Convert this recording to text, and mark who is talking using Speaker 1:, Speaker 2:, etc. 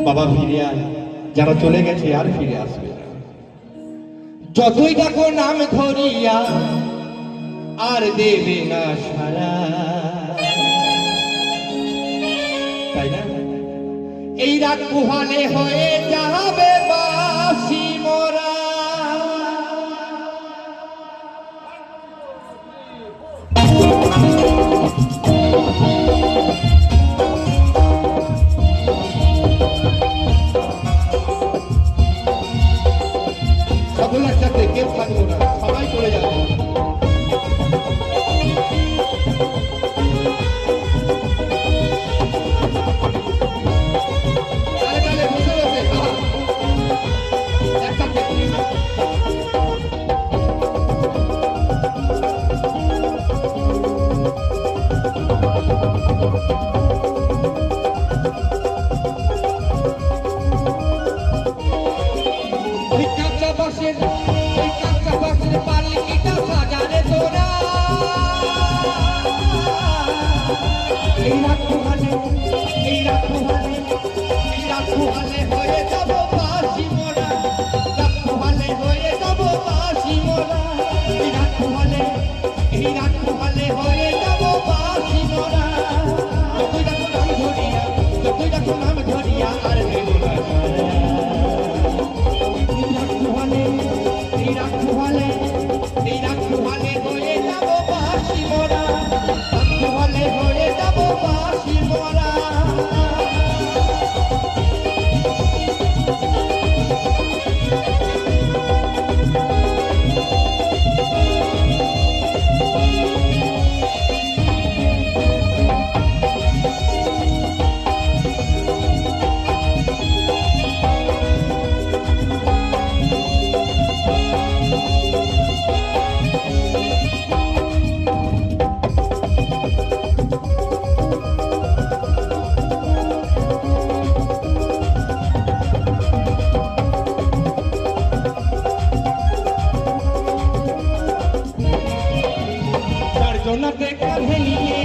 Speaker 1: বাবা ফিরে আয়, যারা চলে গেছে আর ফিরে আসবে না। যতই ডাকো নাম ধরিয়া আর দেবে না সারা, তাই না? এই রাত পোহালে হয়ে যাবে বাসি মোরা। সকল একসাথে, কেউ থাকবো না, সবাই চলে যাবো। জোনাতে কাঁধে নিয়ে